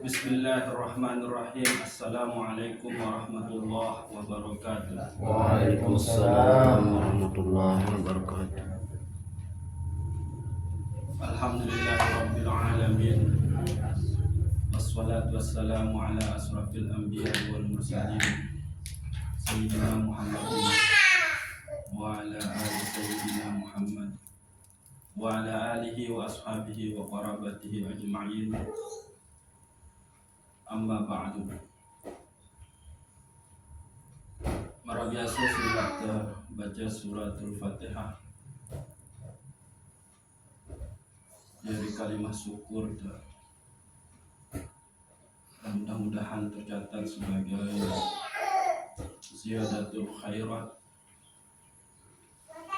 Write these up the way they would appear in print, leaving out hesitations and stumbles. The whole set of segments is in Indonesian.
Bismillahirrahmanirrahim. Assalamualaikum warahmatullahi wabarakatuh. Waalaikumsalam warahmatullahi wabarakatuh. Alhamdulillahirabbil alamin. Wassalatu wassalamu ala asrafil anbiya'i wal mursalin. Sayyidina Muhammadin wa ala ali sayyidina Muhammad wa ala alihi wa ashabihi wa qarabatihi ajma'in. Amma ba'du. Mara biasa surat baca suratul Fatihah. Dari kalimat syukur dan mudah-mudahan tercatat sebagai ziyadatul khairat,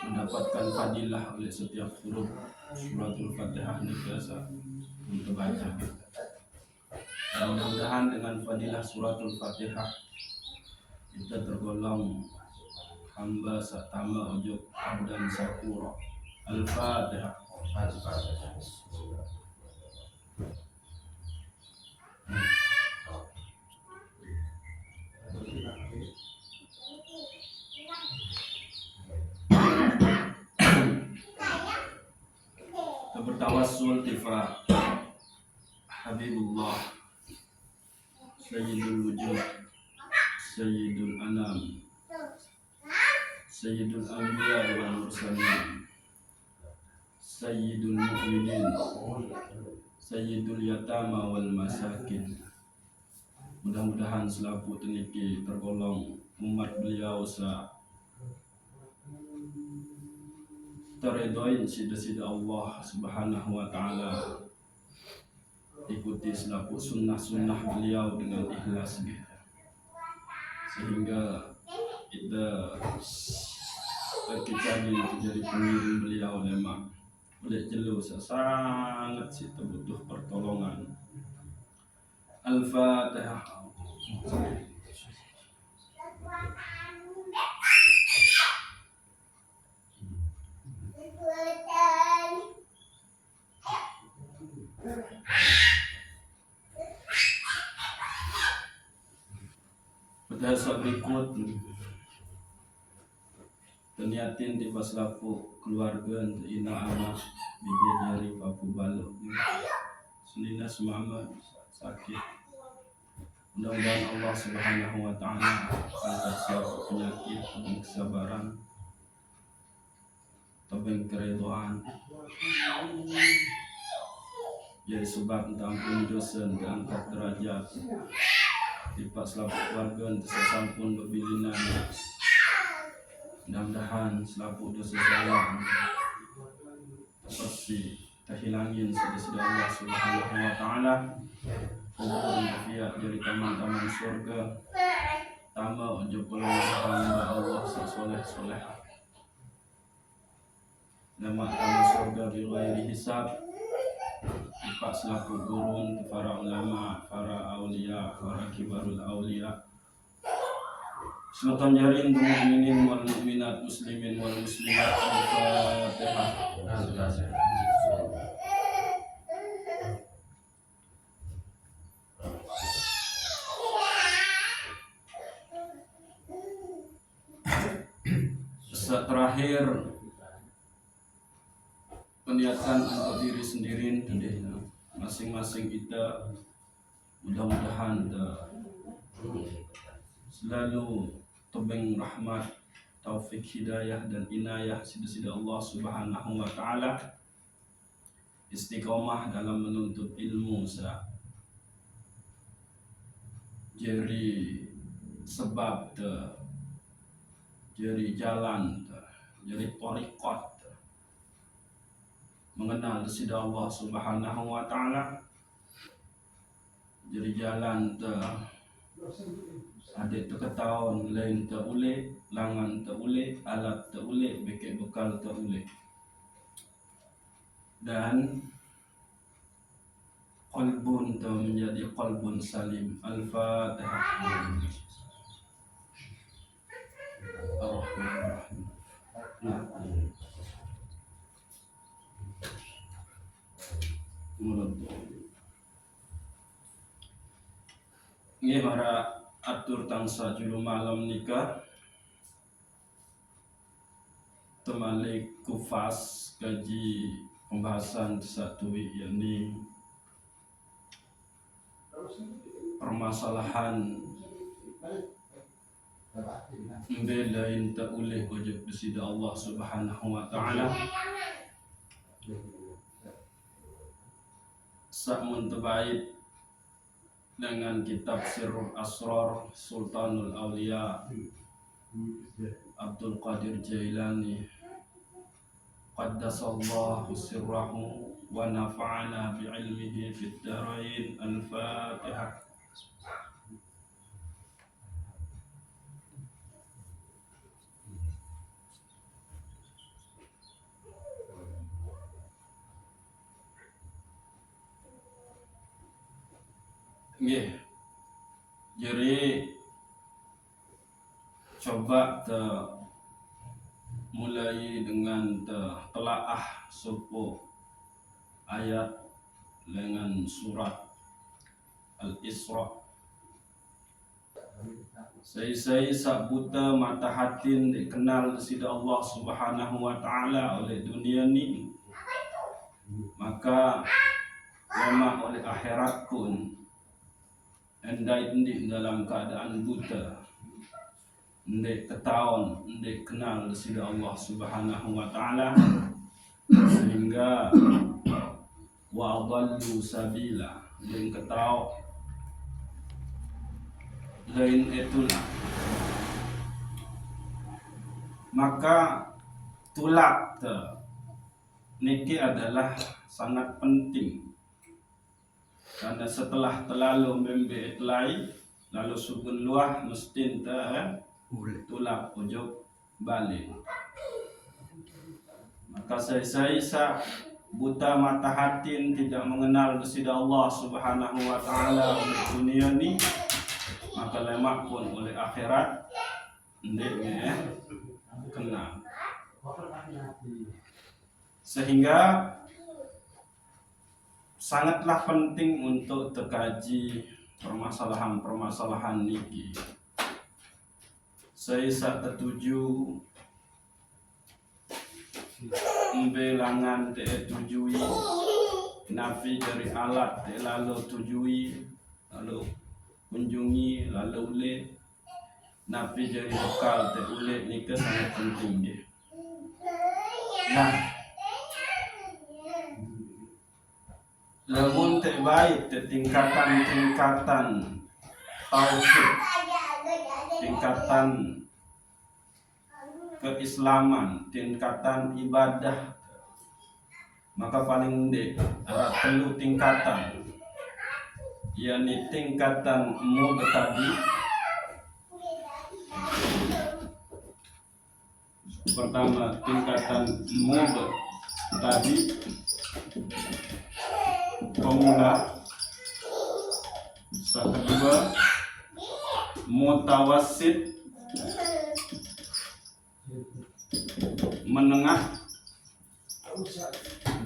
mendapatkan fadilah oleh setiap huruf suratul Fatihah ini biasa untuk baca. Dan mudah-mudahan dengan fadilah suratul Fatihah kita tergolong hamba satama ujuk dan syakura. Al-Fatihah. Kita bertawassul tifa Habibullah Sayyidul Wujud Sayyidul Anam Sayyidul Anbiya wal Mursalin Sayyidul Mu'minin Sayyidul Yatama wal Masakin. Mudah-mudahan selaku teniki tergolong umat beliau teredoin sida-sida Allah subhanahu wa ta'ala, ikuti selaku sunnah-sunnah beliau dengan ikhlas gitu. Sehingga kita jadi pengiring beliau memang boleh jelas sangat kita butuh pertolongan. Al-Fatihah. Pada berikut terniatin di pas laku keluarga ina anak bibi jari papu balok senina semama sakit. Mudah-mudahan Allah subhanahu wa ta'ala angkat siapa penyakit dan kesabaran tabeng keredoan jadi sebab ampun dosa dan angkat derajat tipak selaku keluarga untuk sesampun berbilinan. Mudah-mudahan selaku dosa saya pasti terhilangin sudah Allah subhanahu wa ta'ala. Kubur mafiat jadi taman-taman surga, tama jempol hamba Allah soleh-soleh. Nama taman surga bighairi hisab. Ipak selaku gurun para ulama, para aulia, para kibarul aulia. Sultan jarin mukminin wal mukminat, muslimin wal muslimat. Al-Fatihah. Terakhir peniatan untuk diri sendiri masing-masing kita, mudah-mudahan selalu tebeng rahmat, taufik, hidayah dan inayah sida-sida Allah subhanahu wa ta'ala, istiqomah dalam menuntut ilmu jadi sebab jadi jalan, jadi thariqat mengenal sida Allah subhanahu wa ta'ala, jadi jalan adik terketahuan lain terulih, langan terulih, alat terulih, bekek bekal terulih, dan qalbun menjadi qalbun salim. Al-Fatihah. Nggih para atur tangsa juru malam nikah temalik kufas kaji pembahasan satu yakni permasalahan membelain tak oleh ojek disida Allah Subhanahu wa taala sak muntabaid dengan kitab Sirrul Asrar Sultanul Aulia Abdul Qadir Jailani qaddasallahu sirrahu wa nafa'ana bi'ilmihi fid darain. Al-Fatihah. Nggih. Jadi coba mulai dengan telaah supo ayat dengan surat Al-Isra. Saya sabuta mata hatin dikenal sida Allah Subhanahu wa taala oleh dunia ni, maka memang oleh akhirat pun andai indik dalam keadaan buta, indik ketahuan, indik kenal sida Allah Subhanahu wa taala, sehingga wa adallu sabila, dan ketahu lain itulah, maka tulak niki adalah sangat penting. Karena setelah terlalu membetlai lalu subun luah mesti tulak ujung balik. Maka saya buta mata hati tidak mengenal kesida Allah Subhanahu wa taala oleh dunia ni, maka lemak pun oleh akhirat ndek kenal. Sehingga sangatlah penting untuk terkaji permasalahan-permasalahan niki. Saya ketuju membelangan tujui nafi dari alat lalu tujui lalu kunjungi lalu ule nafi dari lokal ule niki sangat penting dia. Nah, lamun baik tingkatan tauhid, tingkatan keislaman, tingkatan ibadah, maka paling ada perlu tingkatan, yakni tingkatan mubtadi. Pertama tingkatan mubtadi, pemula. Kedua mutawassit, menengah.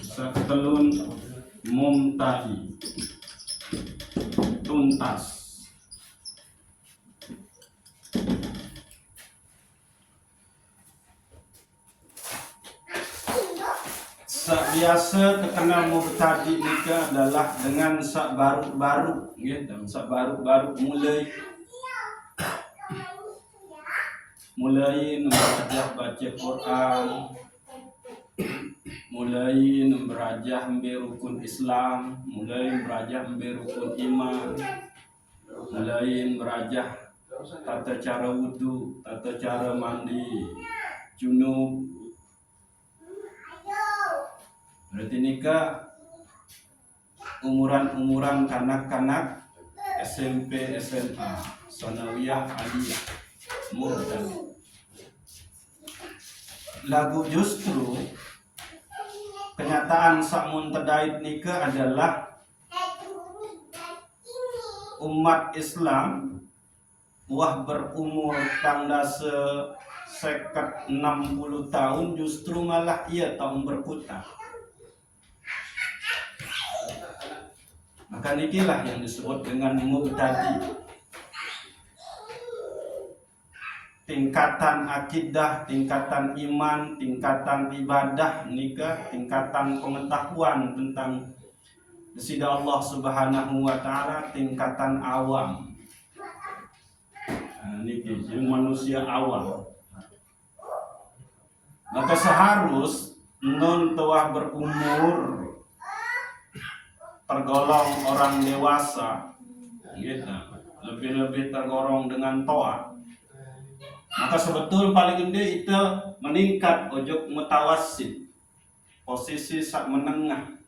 Setelun mumtahi, tuntas. Biasa terkenal mubtadi nika adalah dengan sak baru-baru, ya, dan sak baru-baru mulai membaca Quran, mulai memberajah rukun Islam, mulai memberajah rukun iman, mulai memberajah tata cara wudu, tata cara mandi junub. Berarti nikah umuran kanak-kanak SMP, SMA, sanawiyah, aliyah, mubtadi. Lagu justru kenyataan sakmun terdait nikah adalah umat Islam wah berumur tangga sekat 60 tahun justru malah ia tahun berputar. Maka inilah yang disebut dengan mubtadi. tingkatan akidah, tingkatan iman, tingkatan ibadah nikah, tingkatan pengetahuan tentang Sida Allah Subhanahu wa taala, tingkatan awam. Nah, niki yang manusia awam. Maka seharus nun telah berumur tergolong orang dewasa, gitu. Lebih-lebih tergolong dengan toa. Maka sebetul paling gede itu meningkat ojok mutawassit, posisi sak menengah.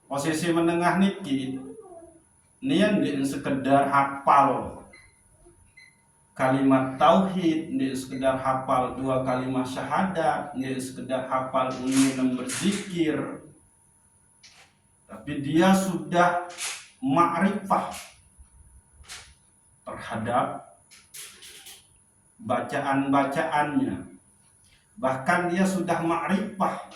Posisi menengah niki nian di sekedar hafal kalimat tauhid, di sekedar hafal 2 kalimat syahadat, di sekedar hafal ingin berzikir, tapi dia sudah ma'rifah terhadap bacaan-bacaannya. Bahkan dia sudah ma'rifah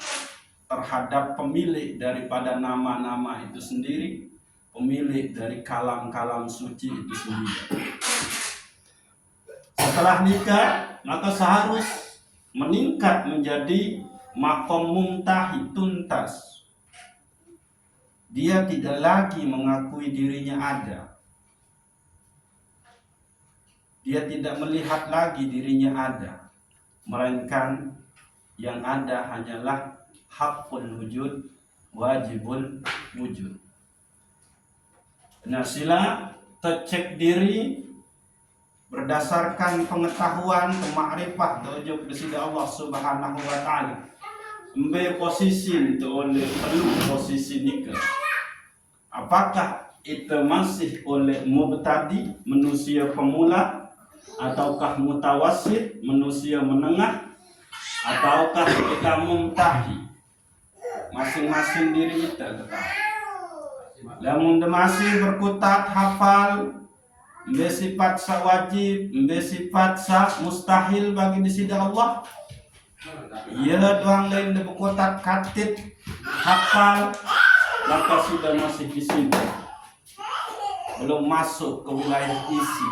terhadap pemilik daripada nama-nama itu sendiri, pemilik dari kalam-kalam suci itu sendiri. Setelah nikah, maka seharus meningkat menjadi makom mumtahi, tuntas. Dia tidak lagi mengakui dirinya ada. Dia tidak melihat lagi dirinya ada, melainkan yang ada hanyalah hakul wujud, wajibul wujud. Nah, sila tercek diri berdasarkan pengetahuan, kemakrifat tujuh kesida Allah Subhanahu wa taala. Embe posisi itu oleh perlu posisi nikah. Apakah itu masih oleh mubtadi, manusia pemula, ataukah mutawassit, manusia menengah, ataukah kita mumtahi? Masing-masing diri kita ketahui. Lamun masih berkutat hafal, mbe sifat sa wajib, mbe sifat sa mustahil bagi disida Allah. Ia doang lain de berkutat katib hafal, maka sudah masih di sini. Belum masuk ke wilayah isi.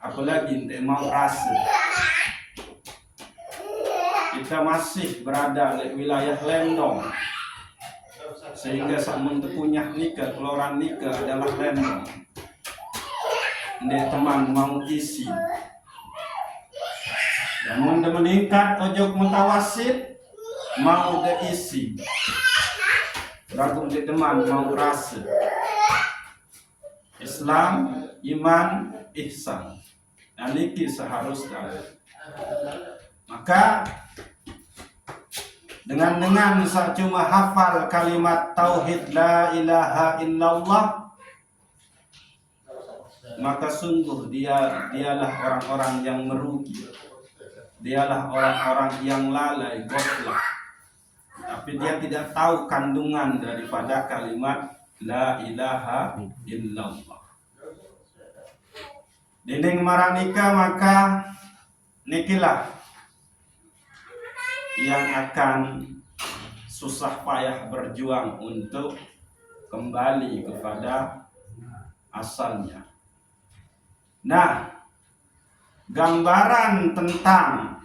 Apalagi tidak mau rasa. Kita masih berada di wilayah lendong, sehingga samun punya nikah, keluaran nikah adalah lendong. Ndek teman mau isi. Namun dia meningkat ojok mutawassit, mau dia isi. Beragam di teman mau rasa. Islam, iman, ihsan. Nah, niki seharusnya. Maka dengan cuma hafal kalimat tauhid la ilaha illallah, maka sungguh dialah orang-orang yang merugi. Dialah orang-orang yang lalai, goflah. Tapi dia tidak tahu kandungan daripada kalimat la ilaha illallah. Dinding maranika, maka nikilah yang akan susah payah berjuang untuk kembali kepada asalnya. Nah, gambaran tentang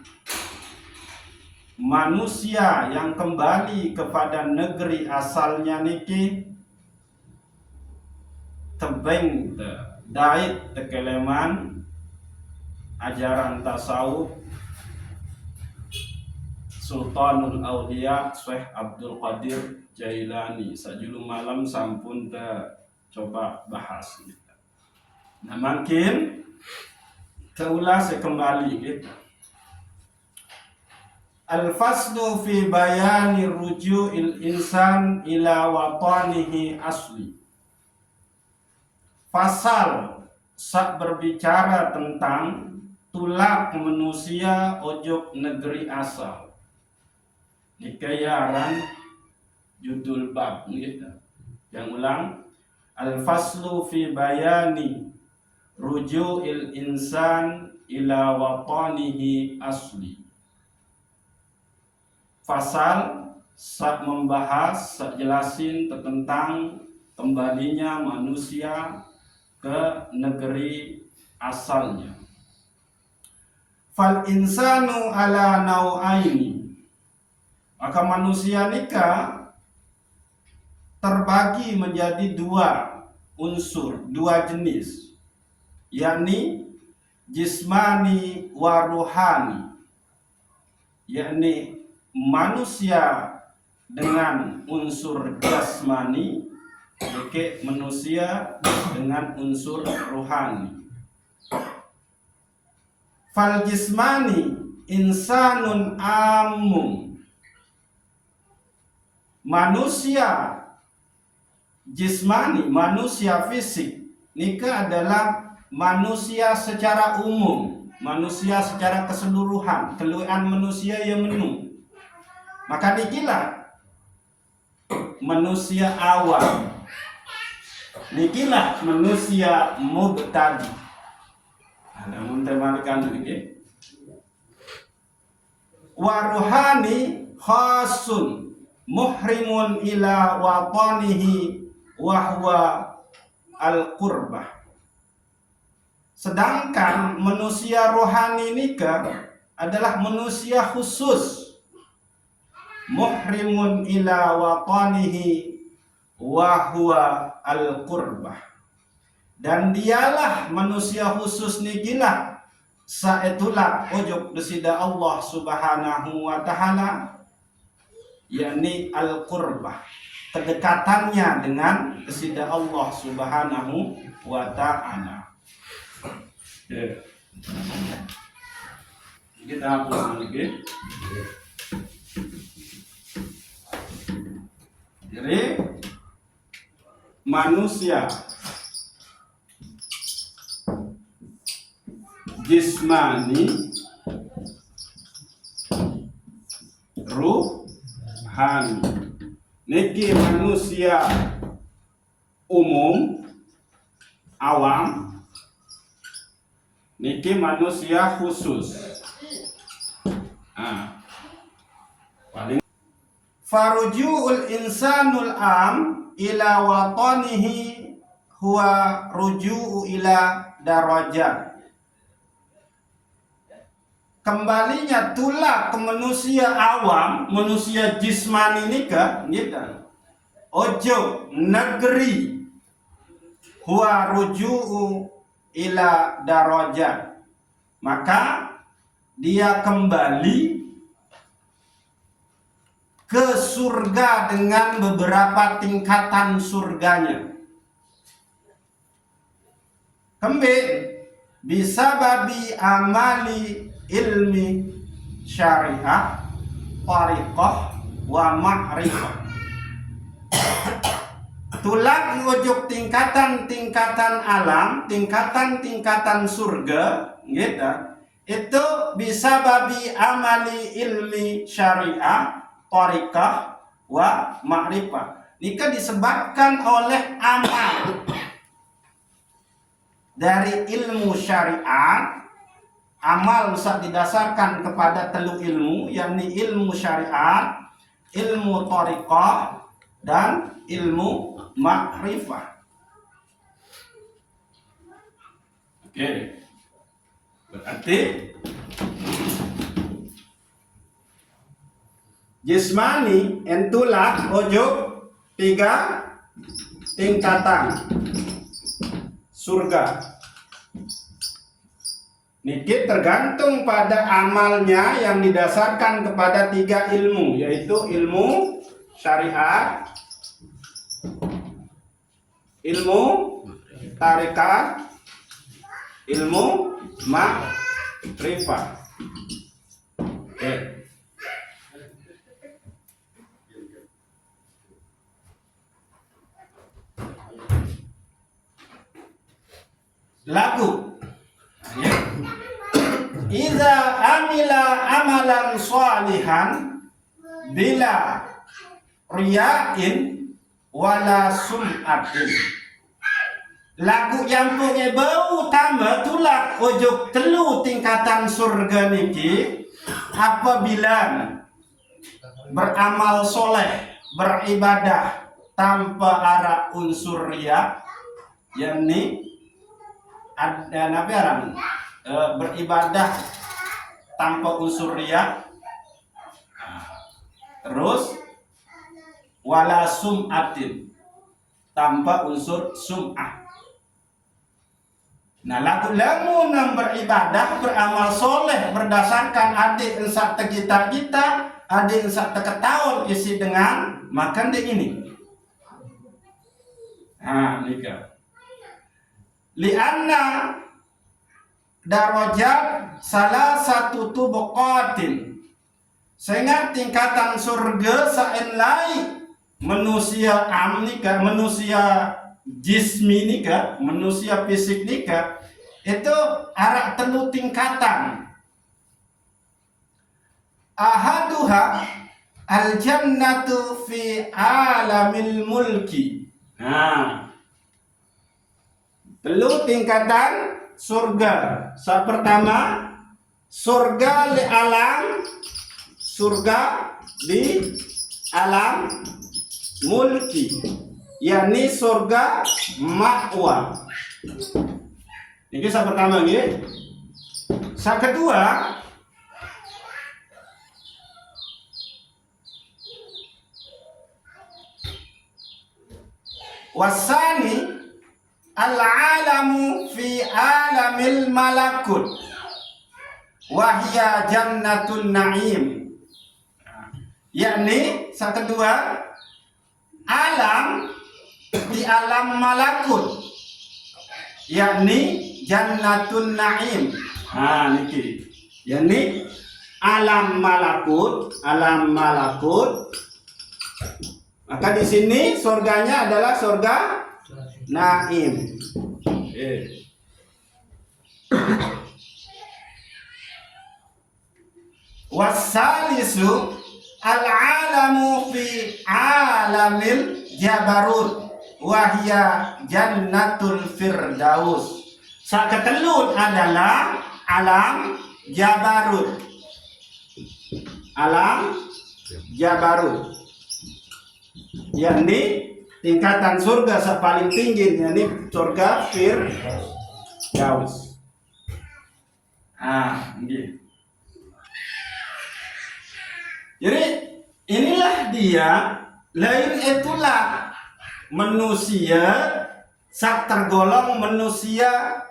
manusia yang kembali kepada negeri asalnya niki tebeng dait tekeleman ajaran tasawuf Sultanul Auliya Syekh Abdul Qadir Jailani. Sajulu malam sampun coba bahas gitu. Nah, makin keulas kembali gitu. Al-faslu fi bayani ruju'il insan ila watanihi asli. Pasal sak berbicara tentang tulak manusia ojok negeri asal. Dikayaran judul bab gitu. Yang ulang, al-faslu fi bayani ruju'il insan ila watanihi asli. Pasal sak membahas, sak jelasin tentang kembalinya manusia ke negeri asalnya. Fal insanu ala nau'aini, maka manusia nikah terbagi menjadi dua unsur, dua jenis, yakni jismani wa ruhani, yakni manusia dengan unsur jasmani, yaitu manusia dengan unsur rohani. Fal jismani insanun amum, manusia jismani, manusia fisik nikah adalah manusia secara umum, manusia secara keseluruhan, keluhan manusia yang menu. Maka nikilah manusia awam, nikilah manusia mubtadi. Namun termarkan begini. Waruhani khasun muhrimun ila watanihi wahwa al-qurbah. Sedangkan manusia rohani nikah adalah manusia khusus, muhrimun ila watanihi wahwa al-qurbah. Dan dialah manusia khusus nikilah saetulah ujub desida Allah subhanahu wa ta'ala, yakni al-qurbah, kedekatannya dengan desida Allah subhanahu wa ta'ala. Kita hapus lagi. Jadi manusia jismani, ruhani, niki manusia umum awam, niki manusia khusus. Paling farujuul insanul am ila watanihi huwa ruju'u ila darajat. Kembalinya tulah ke manusia awam, manusia jismani nikah, gitu. Ojo negeri, huwa ruju'u ila darajat. Maka dia kembali ke surga dengan beberapa tingkatan surganya. Kembali bisa babi amali ilmi syariah, tariqah, wa ma'rifah. Tulang ujuk tingkatan-tingkatan alam, tingkatan-tingkatan surga, gitu. Itu bisa babi amali ilmi syariah, tariqah, wa ma'rifah. Ini disebabkan oleh amal dari ilmu syariat. Amal bisa didasarkan kepada telu ilmu, yakni ilmu syariat, ilmu thariqah, dan ilmu ma'rifah. Oke. Berarti jismani entulah ojo 3 tingkatan surga. Niki tergantung pada amalnya yang didasarkan kepada 3 ilmu, yaitu ilmu syariat, ilmu tarikat, ilmu ma'rifah. Oke. Lagu Iza amila amalan sholihan bila riya'in wala sum'atin. Lagu yang punya bau tambah tulak ujuk telu tingkatan surga niki apabila beramal soleh, beribadah tanpa arah unsur riya, yakni Nabi Aram beribadah tanpa unsur riya. Terus wala sum'atin, tanpa unsur sum'ah. Nah, lamun yang beribadah, beramal soleh berdasarkan adik ensak tegita-gita, adik ensak teketaun isi dengan makan dek ini. Nah, nikah. Lianna darajat salah satu tubuqatin, sehingga tingkatan surga saenlai manusia nikah, manusia jismi nikah, manusia fisik nikah, itu arak telu tingkatan. Ahaduha al-jannatu fi alamil mulki. Nah, telu tingkatan surga. Yang pertama, surga di alam mulki, yakni surga ma'wa. Ini yang pertama nggih. Yang kedua, wasani al-alamu fi alamil malakut wahya jannatul na'im. Yakni yang kedua, alam di alam malakut, yakni jannatul na'im. Nah, niki. Yakni alam malakut. Maka di sini surganya adalah surga Naim. Wasalisu al-alamu fi alamil jabarut wahya jannatul firdaus. Saketelun adalah alam jabarut. Alam jabarut, yakni tingkatan surga paling tinggi, yakni surga firdaus. Gitu. Jadi inilah dia, lain itulah manusia sak tergolong manusia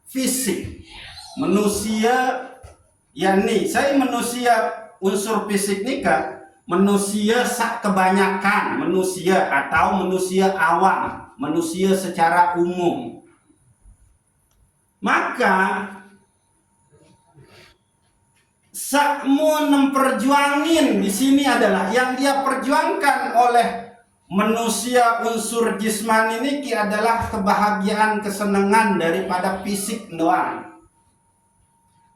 fisik. Manusia, yakni saya manusia unsur fisik nikah, manusia sak kebanyakan, manusia atau manusia awam, manusia secara umum. Maka sakmu memperjuangin di sini adalah yang dia perjuangkan oleh manusia unsur jismani ini adalah kebahagiaan, kesenangan daripada fisik doang.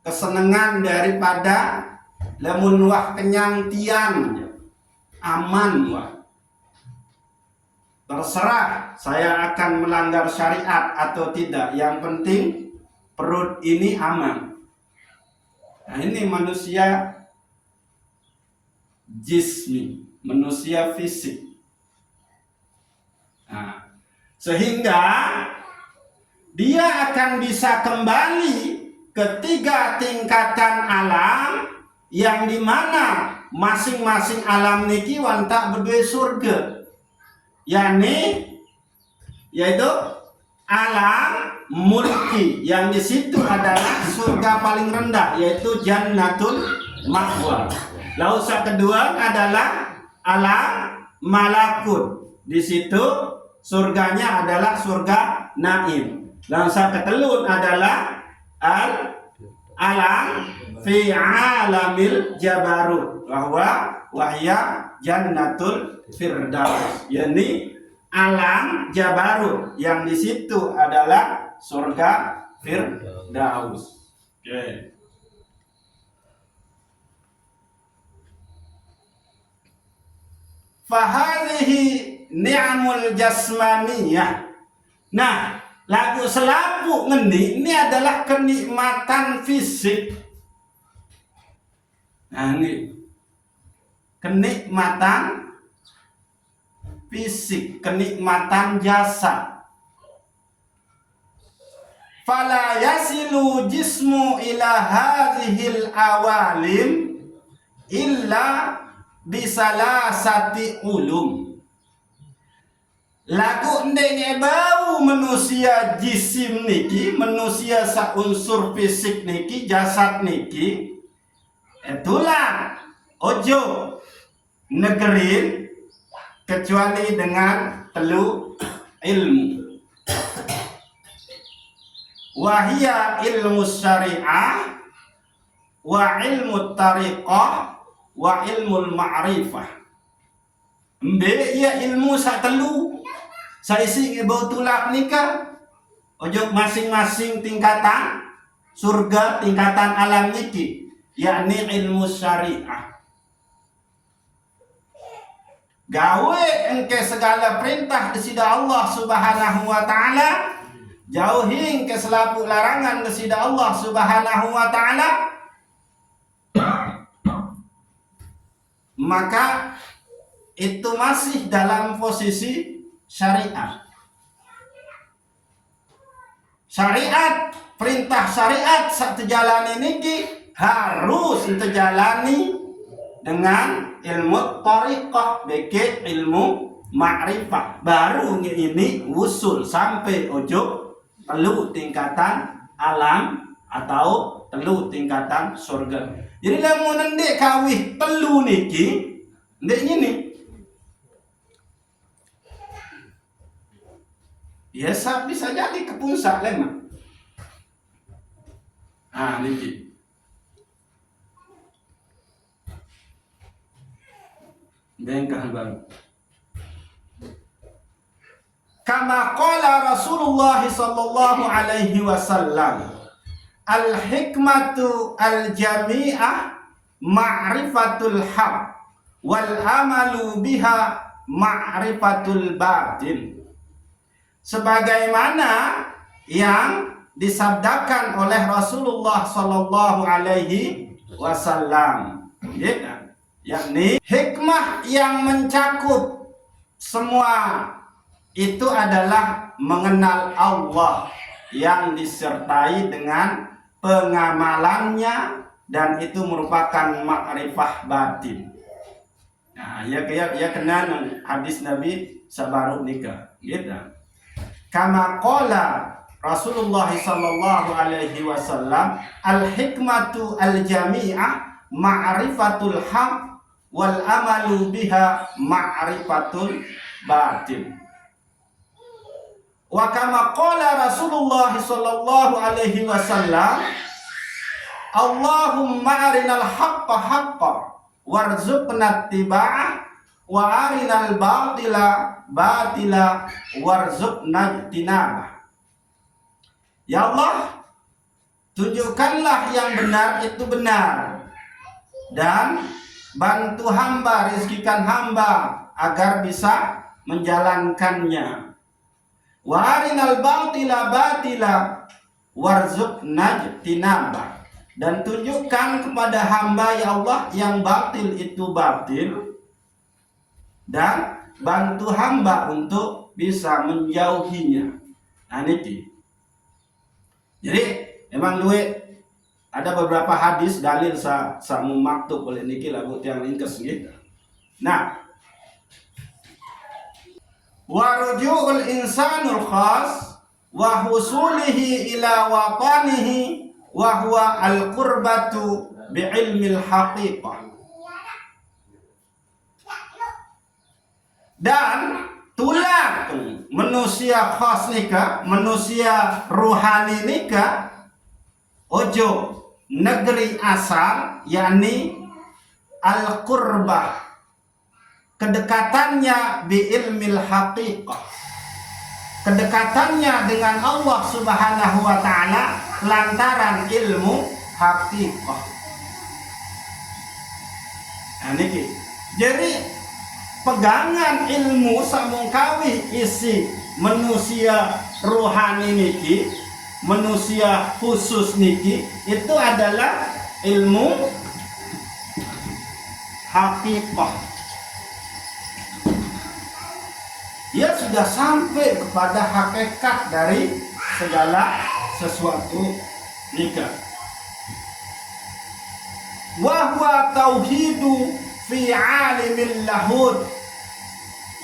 Kesenangan daripada lamun wah kenyang tian, aman wah. Terserah saya akan melanggar syariat atau tidak, yang penting perut ini aman. Nah, ini manusia jismi, manusia fisik. Nah, sehingga dia akan bisa kembali ke tiga tingkatan alam, yang dimana masing-masing alam niki wantak berdua surga, yaitu alam mulki, yang di situ adalah surga paling rendah, yaitu jannatul ma'wa. Lalu yang kedua adalah alam malakut, di situ surganya adalah surga naim. Lalu yang ketelun adalah alam fi alamil jabarut wahya jannatul firdaus, yakni alam jabarut, yang di situ adalah surga firdaus. Oke. Fahadhihi ni'amul jasmaniyah. Nah, lagu selapu ngendi ini adalah kenikmatan fisik. Nah, ini kenikmatan fisik, kenikmatan jasad. fala yasilu jismu ila hadhil awalim illa bisalasati ulum. Lagu ndenge bau manusia jisim niki, manusia saunsur fisik niki, jasad niki, itulah ojo negerin kecuali dengan telu ilmu. Wahia ilmu syariah wa ilmu tariqah wa ilmu ma'rifah. Mbe ya ilmu sak telu saisi bau tulak nikah ojo masing-masing tingkatan surga, tingkatan alam niki, yakni ilmu syariah. Gawe engke segala perintah desida Allah Subhanahu wa taala, jauhi engke selapu larangan desida Allah Subhanahu wa taala, maka itu masih dalam posisi syariat. Syariat, perintah syariat sak tejalani niki harus tejalani dengan ilmu tariqah, beke ilmu ma'rifah. Baru ini usul sampai ojo telu tingkatan alam atau telu tingkatan surga. Jadi lamun ndek kawih telu niki, ndek ini biasa bisa jadi kepunsak lemah. Niki. Bengkah baru. Kama qala Rasulullah sallallahu alaihi wasallam, al-hikmatu al-jami'ah ma'rifatul haq wal amalu biha ma'rifatul batin. Sebagaimana yang disabdakan oleh Rasulullah sallallahu alaihi wasallam, yakni hikmah yang mencakup semua itu adalah mengenal Allah yang disertai dengan pengamalannya, dan itu merupakan makrifah batin. Nah, ya kenal hadis Nabi sabaru nikah, gitu. Kama qala Rasulullah sallallahu alaihi wasallam, al-hikmatu al-jami'ah ma'rifatul haq wal amalu biha ma'rifatul batin. Wa kama qala Rasulullah sallallahu alaihi wasallam, Allahumma arinal haqqa haqqa warzuqna ittiba'ah wa arinal batila batila warzuqna ijtinabah. Ya Allah, tunjukkanlah yang benar itu benar, dan bantu hamba, rizkikan hamba agar bisa menjalankannya. Wa arinal batila batila warzuqna ijtinabah. Dan tunjukkan kepada hamba ya Allah yang batil itu batil, dan bantu hamba untuk bisa menjauhinya. Niki. Jadi memang ada beberapa hadis dalil sa maktub oleh niki lagu tiang ringkes gitu. Nah, warujuul insanul khas wa husulihi ila waqanihi wa huwa al-qurbatu bi'ilmil haqiqah. Dan tulang manusia khas nikah, manusia ruhani nikah, ojo negeri asal, yakni al-qurbah, kedekatannya bi'ilmil haqiqah, kedekatannya dengan Allah Subhanahu wa ta'ala lantaran ilmu haqiqah. Niki. Jadi pegangan ilmu samungkawi isi manusia rohani niki, manusia khusus niki, itu adalah ilmu haqiqah. Dia sudah sampai kepada hakikat dari segala sesuatu nikah. Wa huwa tauhidu fi alimil lahud,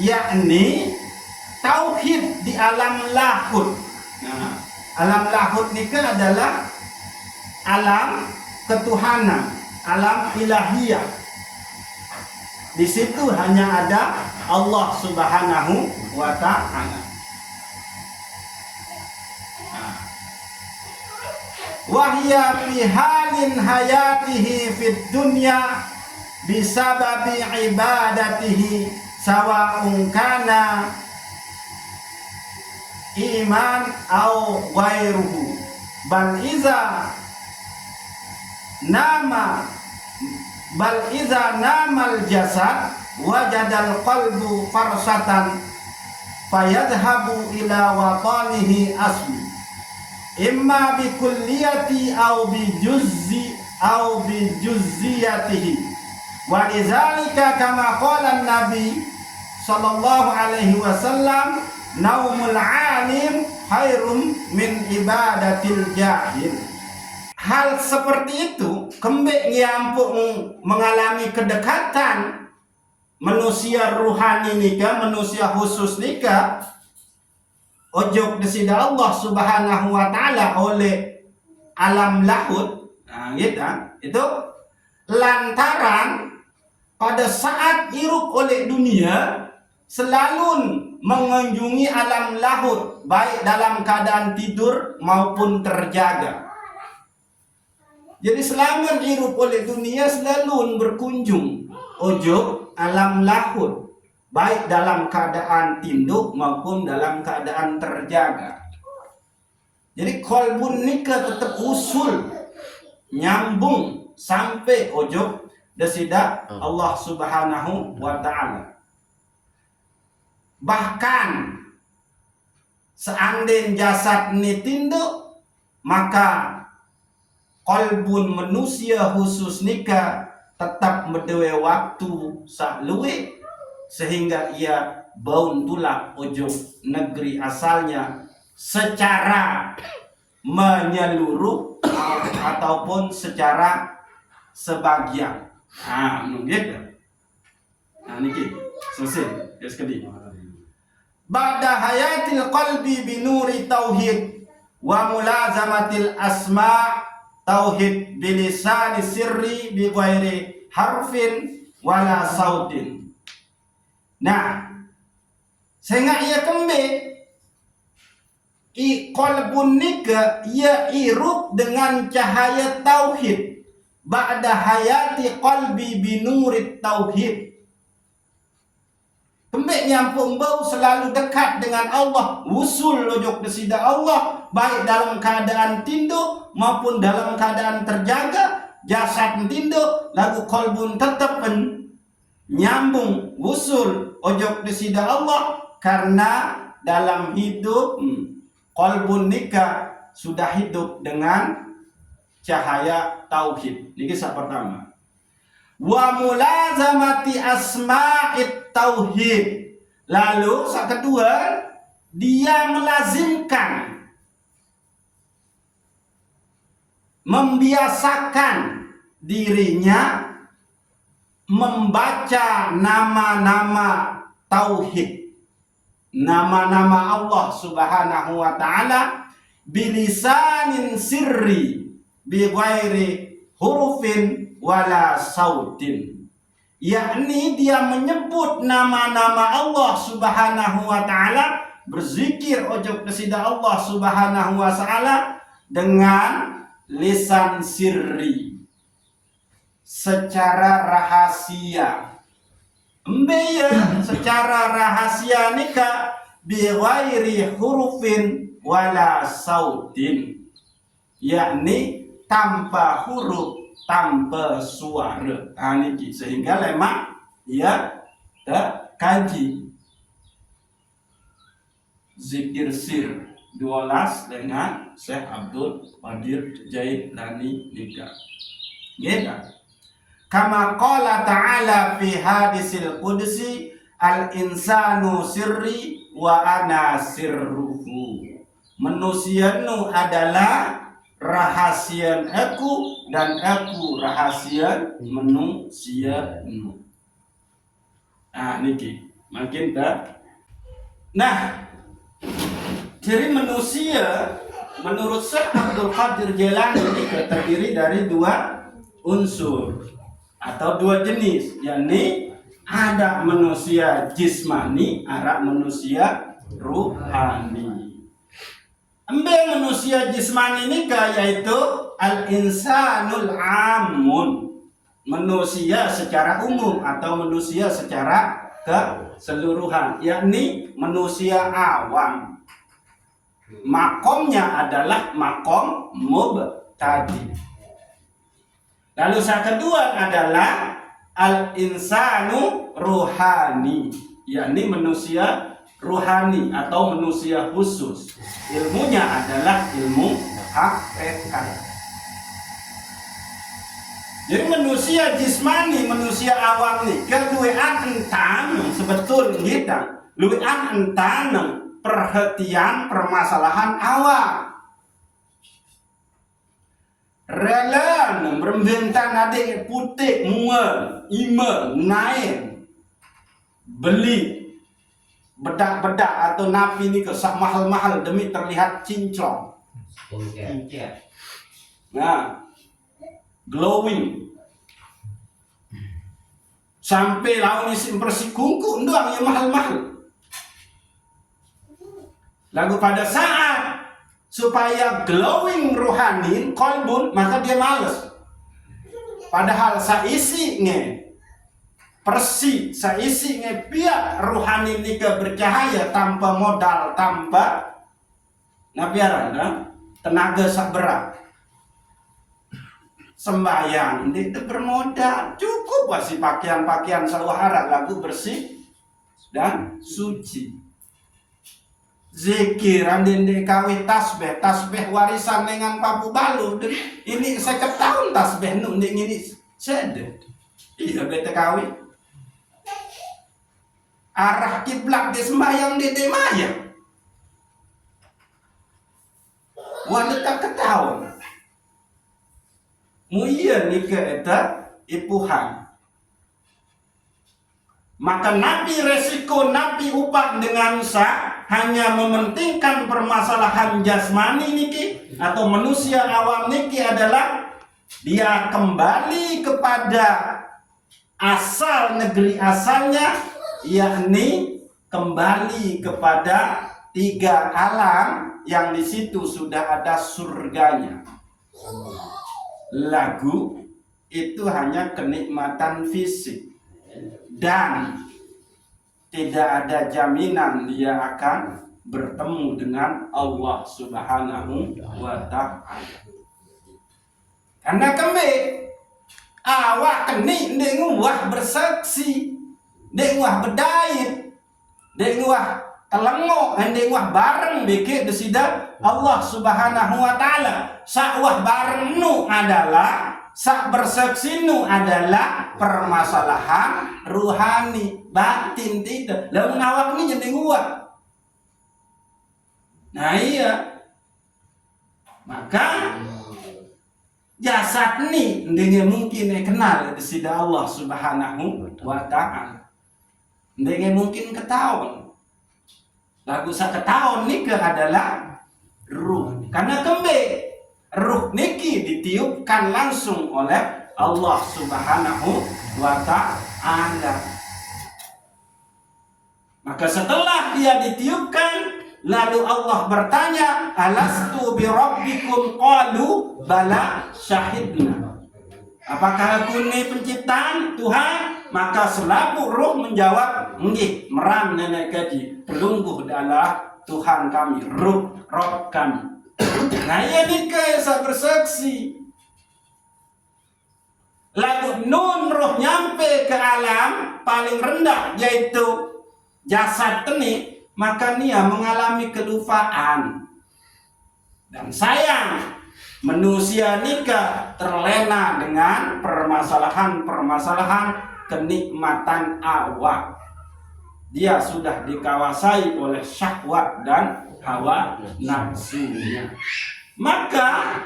yakni tauhid di alam lahud. Nah, alam lahud nikah adalah alam ketuhanan, alam ilahiyah. Di situ hanya ada Allah Subhanahu wa ta'ala. Wahya fi halin hayatihi fid dunya bisababi ibadatihi sawa'un kana iman au ghairuhu bal iza namal jasad wajadal qalbu farsatan fayadhabu ila watanihi asli imma bi kulliyati au bi juzziyatihi wa lidzalika kama qala an-nabi sallallahu alaihi wasallam naumul alim khairum min ibadatil jahil. Hal seperti itu kembek nyampuk mengalami kedekatan manusia ruhani nikah, manusia khusus nikah ojok desida Allah Subhanahu wa ta'ala oleh alam lahud. Nah, gitu, itu lantaran pada saat hirup oleh dunia selalu mengunjungi alam lahud, baik dalam keadaan tidur maupun terjaga. Jadi selama hirup oleh dunia selalu berkunjung ojok alam lahud, baik dalam keadaan tinduk maupun dalam keadaan terjaga. Jadi qalbun nikah tetap usul nyambung sampai ojok desida Allah Subhanahu wa ta'ala. Bahkan seandainya jasad ini tinduk, maka qalbun manusia khusus nikah tetap mendewe waktu sak luwe sehingga ia baun tulak ojok negeri asalnya secara menyeluruh ataupun secara sebagian. Nah, gitu. Nah, niki selesai. Yes, kedua. Ba'da hayatil qalbi binuri tauhid wa mulazamatil asma' tauhid bilisani sirri bi ghairi harfin wala sautin. Nah, sehingga ia kembe qalbun nikah ia irup dengan cahaya tauhid. Ba'da hayati qalbi binurit tauhid. Kembek nyampung bau selalu dekat dengan Allah, usul lojok desida Allah, baik dalam keadaan tinduk maupun dalam keadaan terjaga, jasad tinduk lagu qalbun tetap nyambung usul ojok desida Allah, karena dalam hidup qalbun nikah sudah hidup dengan cahaya tauhid. Ini kisah pertama. Wa mulazamati asma'it tauhid. Lalu yang kedua, dia melazimkan, membiasakan dirinya membaca nama-nama tauhid, nama-nama Allah Subhanahu wa ta'ala bilisanin sirri bi ghairi hurufin wala sautin, yakni dia menyebut nama-nama Allah Subhanahu wa ta'ala, berzikir ojok kesida Allah Subhanahu wa ta'ala dengan lisan sirri, secara rahasia. Embeya secara rahasia nikah bi ghairi hurufin wala sautin, yakni tanpa huruf, tanpa suara. Niki sehingga lemak ia kaji zikir sir 12 dengan Syekh Abdul Qadir Jailani nikah. Gitu. Kama qala ta'ala fi hadisil qudsi al insanu sirri wa ana sirruhu. manusia nu adalah rahasia aku dan aku rahasia manusia nu. Nah niki makin tak. Nah, ciri manusia menurut Syekh Abdul Qadir Jailani ini terdiri dari dua unsur atau dua jenis, yakni ada manusia jismani, ada manusia ruhani. Manusia jismani ini yaitu al-insanul amun, manusia secara umum atau manusia secara keseluruhan, yakni manusia awam. Makomnya adalah makom mubtadi. Lalu yang kedua adalah al-insanu ruhani, yakni manusia ruhani atau manusia khusus. Ilmunya adalah ilmu hakikat. Jadi manusia jismani, manusia awam nih, keluian entan sebetul kita, luian entan perhatian permasalahan awam. Rela berbentan adik putih mual, ima, naik, beli bedak-bedak atau napi ini kesak mahal-mahal demi terlihat cinclong. Nah, glowing. Sampai lawan isi persikungku doang yang mahal-mahal. Lalu pada saat supaya glowing rohani kolbun, maka dia males. Padahal saisi nge persi, saisi nge biar rohani nika bercahaya tanpa modal, tanpa nabiaran, tenaga saberat. Sembahyang itu bermodal, cukup masih pakaian-pakaian sawahara lagu bersih dan suci. Zikir andin kawin tasbih warisan dengan Papu Balu. Ini saya ketahuan tasbih nu ini sedet. Iya bete kawin. Arah kiblat di sembahyang di maya. Wanita ketahuan. Muia nikah eta ipuhan. Maka nabi resiko nabi upah dengan sah hanya mementingkan permasalahan jasmani niki atau manusia awam niki adalah dia kembali kepada asal negeri asalnya, yakni kembali kepada tiga alam yang di situ sudah ada surganya. Lagu itu hanya kenikmatan fisik dan tidak ada jaminan dia akan bertemu dengan Allah Subhanahu wa ta'ala. Karena kami awak kenik denguah bersaksi, denguah berdait, denguah telengok, denguah bareng bikin desida Allah Subhanahu wa ta'ala. Sakwah bareng nu adalah sak bersaksi nu adalah permasalahan ruhani, batin tidak. Lalu awak ni jadi nguat. Nah iya. Maka jasad ni dengan mungkin kenal di sida Allah Subhanahu wa ta'ala. Dengan mungkin ketahuan. Lagu sak ketahuan ni adalah ruh. Karena kembali ruh niki ditiupkan langsung oleh Allah Subhanahu wa ta'ala. Maka setelah dia ditiupkan, lalu Allah bertanya, alastu bi rabbikum? Qalu bala syahidna. Apakah aku ini penciptaan Tuhan? Maka selaku ruh menjawab, nggih, meram nenek gaji, pelungguh adalah Tuhan kami, ruh roh kami. Nah ia nikah saya bersaksi. Lalu nun roh nyampe ke alam paling rendah yaitu jasad ini, maka dia mengalami kelupaan. Dan sayang manusia nikah terlena dengan permasalahan-permasalahan kenikmatan awak. Dia sudah dikawasai oleh syahwat dan hawa nafsunya. Maka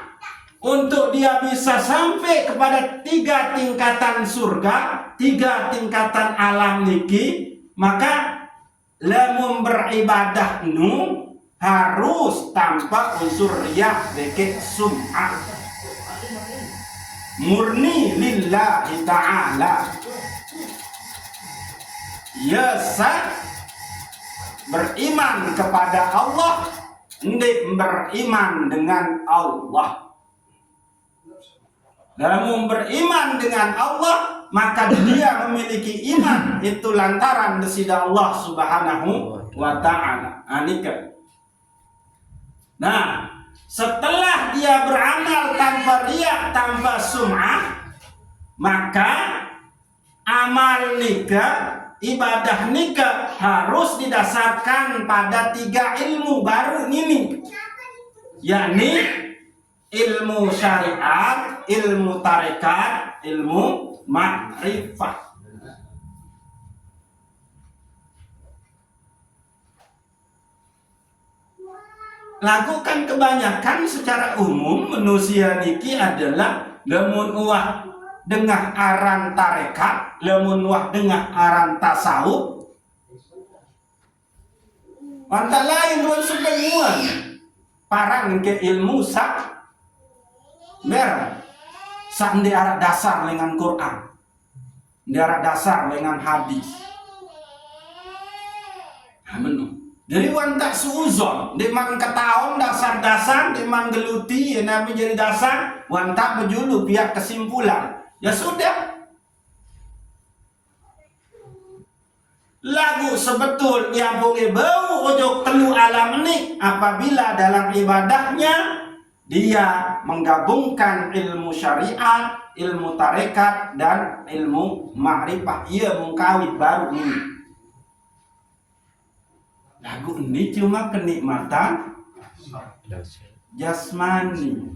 untuk dia bisa sampai kepada 3 tingkatan surga, 3 tingkatan alam niki, maka lamun beribadah nu harus tanpa unsur riya deket sum'ah, murni lillahi ta'ala. Ya sah beriman kepada Allah, ndik beriman dengan Allah. Namun beriman dengan Allah, maka dia memiliki iman itu lantaran desida Allah Subhanahu wa ta'ala. Anika. Nah, setelah dia beramal tanpa riya, tanpa sum'ah, maka amal nikah, ibadah nikah harus didasarkan pada 3 ilmu baru ini, yakni ilmu syariat, ilmu tarekat, ilmu ma'rifah. Lakukan kebanyakan secara umum manusia niki adalah lamun uah dengah aran tarekat, lamun uah dengah aran tasawuf. Antara lain luar sebenguan parang ke ilmu sak merah sak di arah dasar dengan Quran, di arah dasar dengan hadis. Menu. Jadi wan tak suuzon, di mang ketahuan dasar-dasar, di mang geluti, ya nabi jadi dasar, wan tak berjulu pihak kesimpulan. Ya sudah. Lagu sebetul yang boleh bau ojok telu alam ini apabila dalam ibadahnya dia menggabungkan ilmu syariat, ilmu tarekat, dan ilmu ma'rifah. Ia mengkawit baru ini. Lagu ini cuma kenikmatan jasmani,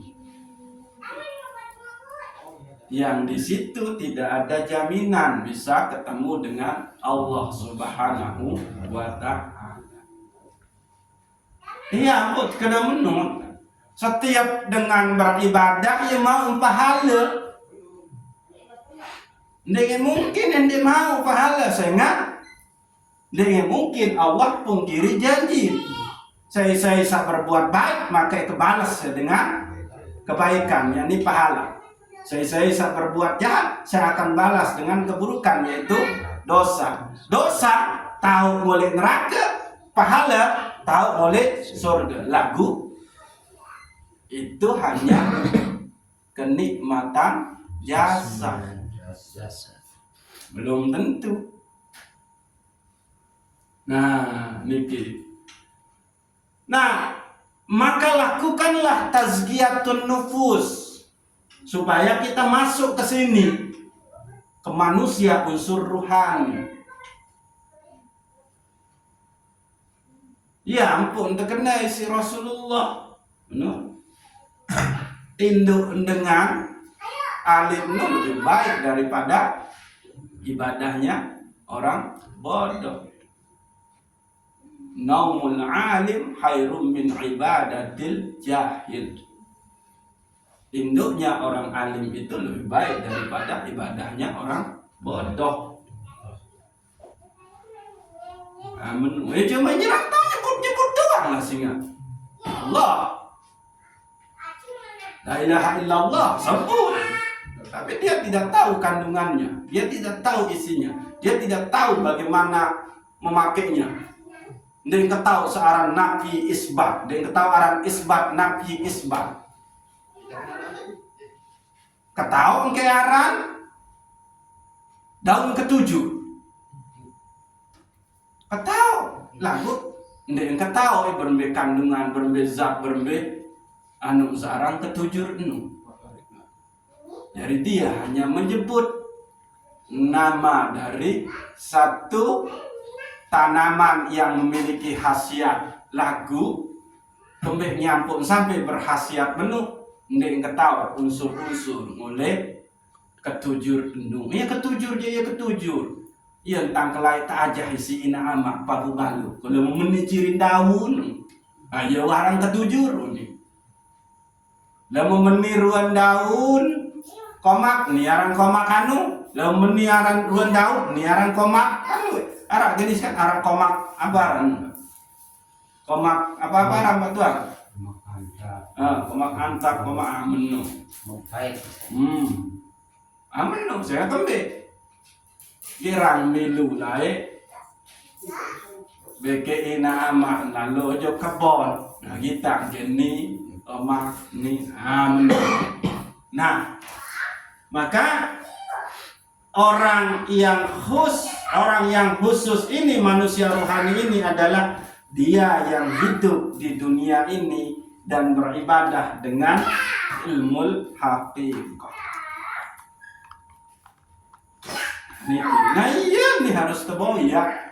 yang di situ tidak ada jaminan bisa ketemu dengan Allah Subhanahu wa ta'ala. Iya, ampun, kena menung. Setiap dengan beribadah ia mau pahala. Dengan mungkin yang mau pahala sehingga dengan mungkin Allah pungkiri janji. Saya berbuat baik maka itu balas dengan kebaikan, yakni pahala. Saya berbuat jahat, saya akan balas dengan keburukan, yaitu dosa. Dosa tahu oleh neraka, pahala tahu oleh surga. Lagu itu hanya kenikmatan jasa, belum tentu. Nah, niki. Nah, maka lakukanlah tazkiyatun nufus supaya kita masuk ke sini, ke manusia unsur ruhani. Ya ampun, terkena isi Rasulullah. Tinduk dengan alim lebih baik daripada ibadahnya orang bodoh. Naumul alim khairum min ibadatil jahil. Induknya orang alim itu lebih baik daripada ibadahnya orang bodoh. Amin. Cuma nyebut doang lah singa. Allah. La ilaha illallah sempurna. Tapi dia tidak tahu kandungannya, dia tidak tahu isinya, dia tidak tahu bagaimana memakainya. Dia tahu searan nafi isbat, dia tahu aran isbat nafi isbat. Ketahu ke aran daun ketujuh. Ketahu lagu, dia ketahu berbe kandungan, berbe zat, berbe anu searan ketujuh anu. Jadi dia hanya menyebut nama dari satu tanaman yang memiliki khasiat lagu, kembali nyampun sampai berkhasiat menu, ndek ketawa unsur-unsur mulai ketujur endung. Ya ketujur dia ya ketujur. Ya tentang kelai tak aja isi ina amak pabu balu. Kalau menicirin daun, Ya warang ketujur ni. Lamun meniruan daun komak niaran komak anu, lamun meniaran ruan daun niaran komak anu. Arak jenis kan arak komak abaran. Komak apa nama tuan? Komak antak, komak amenu. Amenu saya tembe. Girang milu naik. Beke ina ama nalo jo kabon. Nah kita geni komak ni amenu. Nah, maka orang yang khusus ini, manusia rohani ini adalah dia yang hidup di dunia ini dan beribadah dengan ilmu haqiqah. Nah iya nih harus terboyak.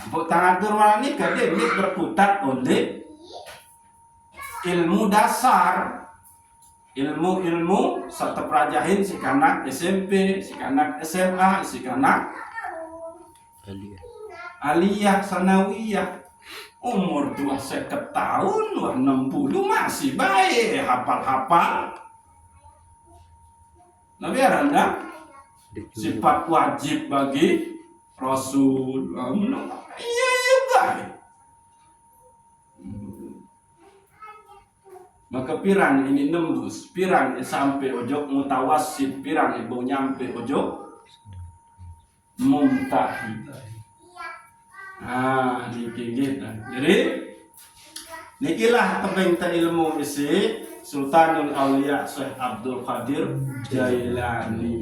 Untuk tangan turun ini ini berputar oleh ilmu dasar. Ilmu serta pelajarin si kanak SMP, si kanak SMA, si kanak aliyah, sanawiyah. Umur 21 tahun, 60 masih baik, hafal-hafal. Nabi Aranda sifat wajib bagi Rasul. Iya baik. Maka pirang ini nembus, pirang sampai ojok mutawassit, pirang ibu nyampe ojok muntahid. Niki. Jadi nikilah kebenta ilmu isi Sultanul Aulia Syekh Abdul Qadir Jailani.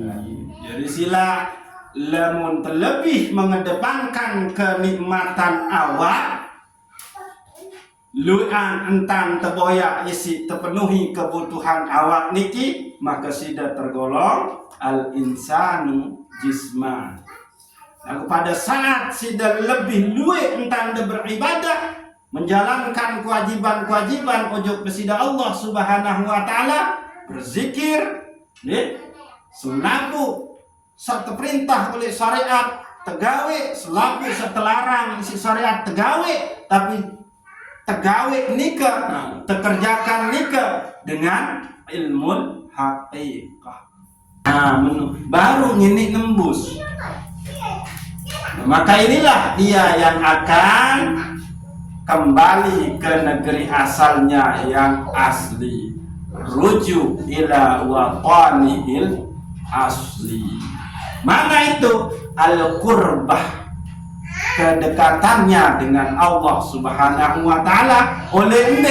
Jadi sila lamun terlebih mengedepankan kenikmatan awal, luan entang terboyak isi terpenuhi kebutuhan awak niki, maka sudah tergolong al-insanu jisman. Nah, pada saat sudah lebih luwe entang beribadah, menjalankan kewajiban-kewajiban ojok besida Allah Subhanahu wa taala, berzikir, sunabu satu perintah oleh syariat tegawe, selaku setelarang isi syariat tegawe, tapi tegawe nikah, tekerjakan nikah dengan ilmu haqiqah. Baru ini nembus. Maka inilah dia yang akan kembali ke negeri asalnya yang asli, rujuk ila watanihil asli. Mana itu? Al-qurbah, kedekatannya dengan Allah Subhanahu wa taala oleh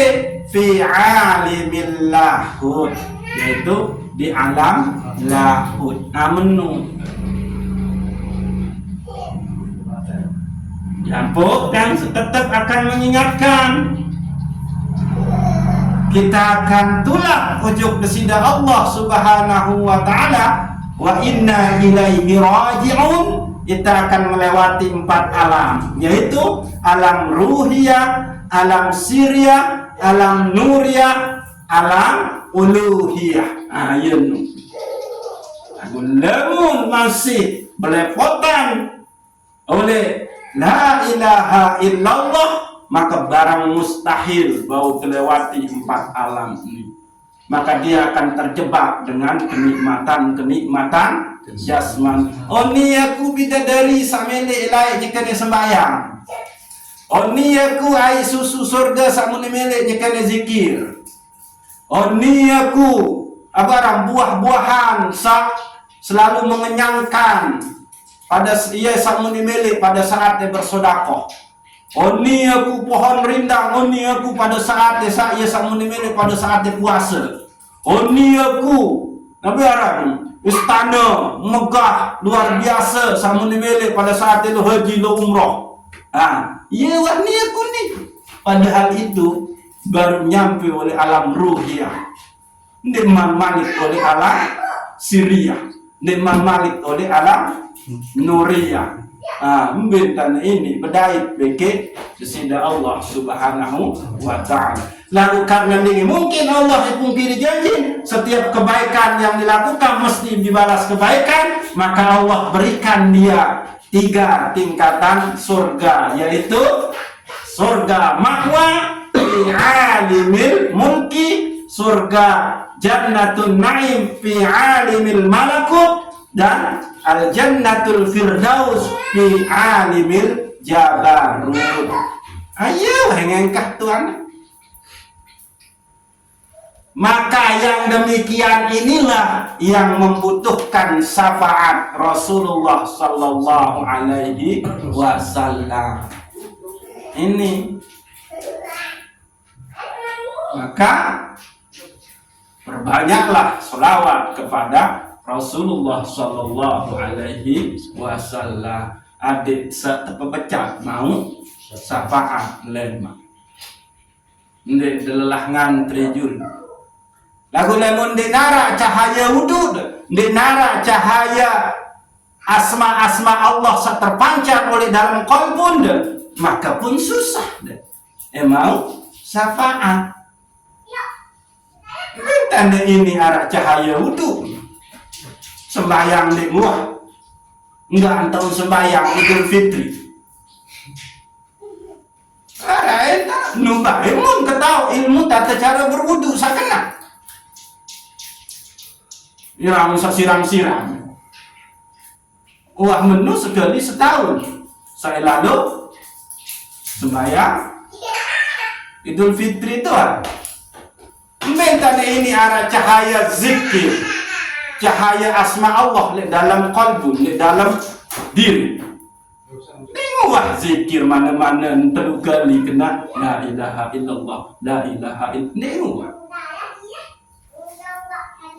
fi alimil lahud, yaitu di alam lahud. Amenu Yampuk dan tetap akan mengingatkan kita akan tulak ujuk besida Allah Subhanahu wa taala, wa inna ilaihi raji'un. Kita akan melewati 4 alam, yaitu alam ruhiyah, alam siriyah, alam nuriyah, alam uluhiyah. Lamun masih belepotan oleh la ilaha illallah, maka barang mustahil bau melewati 4 alam ini. Maka dia akan terjebak dengan kenikmatan jasmani. Oni aku bidadari samene elai jika dia sembahyang. Oni aku ai susu surga samune mele jika dia zikir. Oni aku abarang buah-buahan selalu mengenyangkan pada ia samuni milik pada saat dia bersedekah. Oni aku pohon rindang, oni aku pada saat ia samuni milik pada saat dia puasa. Oni aku nabi arang istana megah luar biasa samuni milik pada saat dia haji lo umrah. Iya warni aku ni. Padahal itu baru nyampe oleh alam ruhiyah. Nimam malik oleh alam siriyah. Nimam malik oleh alam nuriyah. Membentan ini berdait beke sesida Allah Subhanahu wa ta'ala. Lalu karena ini mungkin Allah dipungkiri janji setiap kebaikan yang dilakukan mesti dibalas kebaikan, maka Allah berikan dia 3 tingkatan surga, yaitu surga ma'wa fi alimil mulki, surga jannatun na'im fi alimil malakut, dan al jannatul firdaus fi alimil jabarut. Ayo ngengkah Tuhan. Maka yang demikian inilah yang membutuhkan syafaat Rasulullah sallallahu alaihi wasallam. Ini maka perbanyaklah selawat kepada Rasulullah sallallahu alaihi wasallam. Adik sepecah mau syafaat lemah. Ndek delelah ngantri jul. Lagu lemon denara cahaya wudud, denara cahaya asma-asma Allah terpancar oleh dalam kolbun, maka pun susah deh. Emang syafaat. Tanda ini arah cahaya wudud. Sembayang di luar. Enggak tahu sembayang Idul Fitri. Numpah ilmu ketahu ilmu tata cara berwudu sakena. Yang siram-siram. Wah menu sekali setahun. Saya lalu sembahyang Idul Fitri itu Mentana ini arah cahaya zikir, cahaya asma Allah di dalam kalbu, di dalam diri. Wah zikir mana-mana tergali kena la ilaha illallah, la ilaha illallah.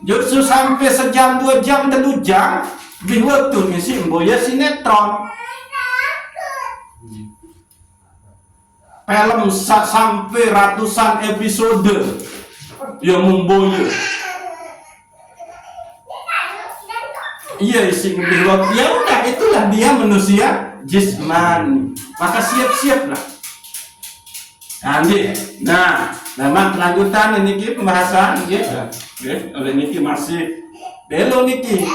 Justru sampai sejam, 2 jam, 3 jam di waktu ngisi mboya sinetron. Film sampai ratusan episode yang memboya. Iya isi di waktu. Ya udah itulah dia manusia jismani. Maka siap-siaplah. Nah, memang lanjutan ini pembahasan gitu. Oleh niki masih belo niki.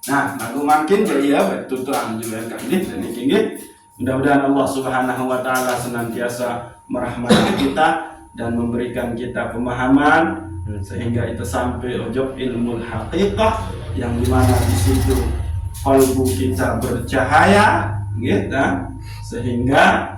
Nah, lagu makin jadi ya tuturan juga kan niki. Mudah-mudahan Allah Subhanahu wa taala senantiasa merahmati kita dan memberikan kita pemahaman sehingga itu sampai ujub ilmu haqiqah yang dimana di situ kalbu kita bercahaya gitu, sehingga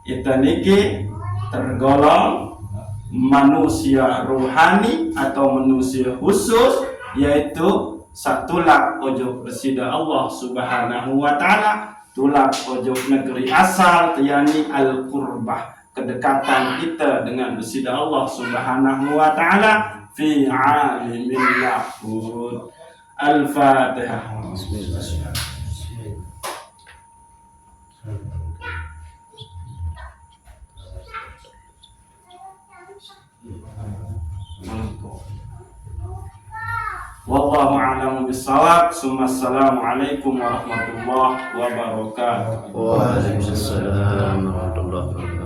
kita niki tergolong manusia ruhani atau manusia khusus, yaitu satulak ujub resida Allah Subhanahu wa taala, tulak ujub negeri asal yakni al-qurbah, kedekatan kita dengan resida Allah Subhanahu wa taala fi alimil lahud. Al-Fatihah. Wallahu a'lamu bissawab. Assalamualaikum warahmatullahi wabarakatuh. Waalaikumsalam warahmatullahi wabarakatuh.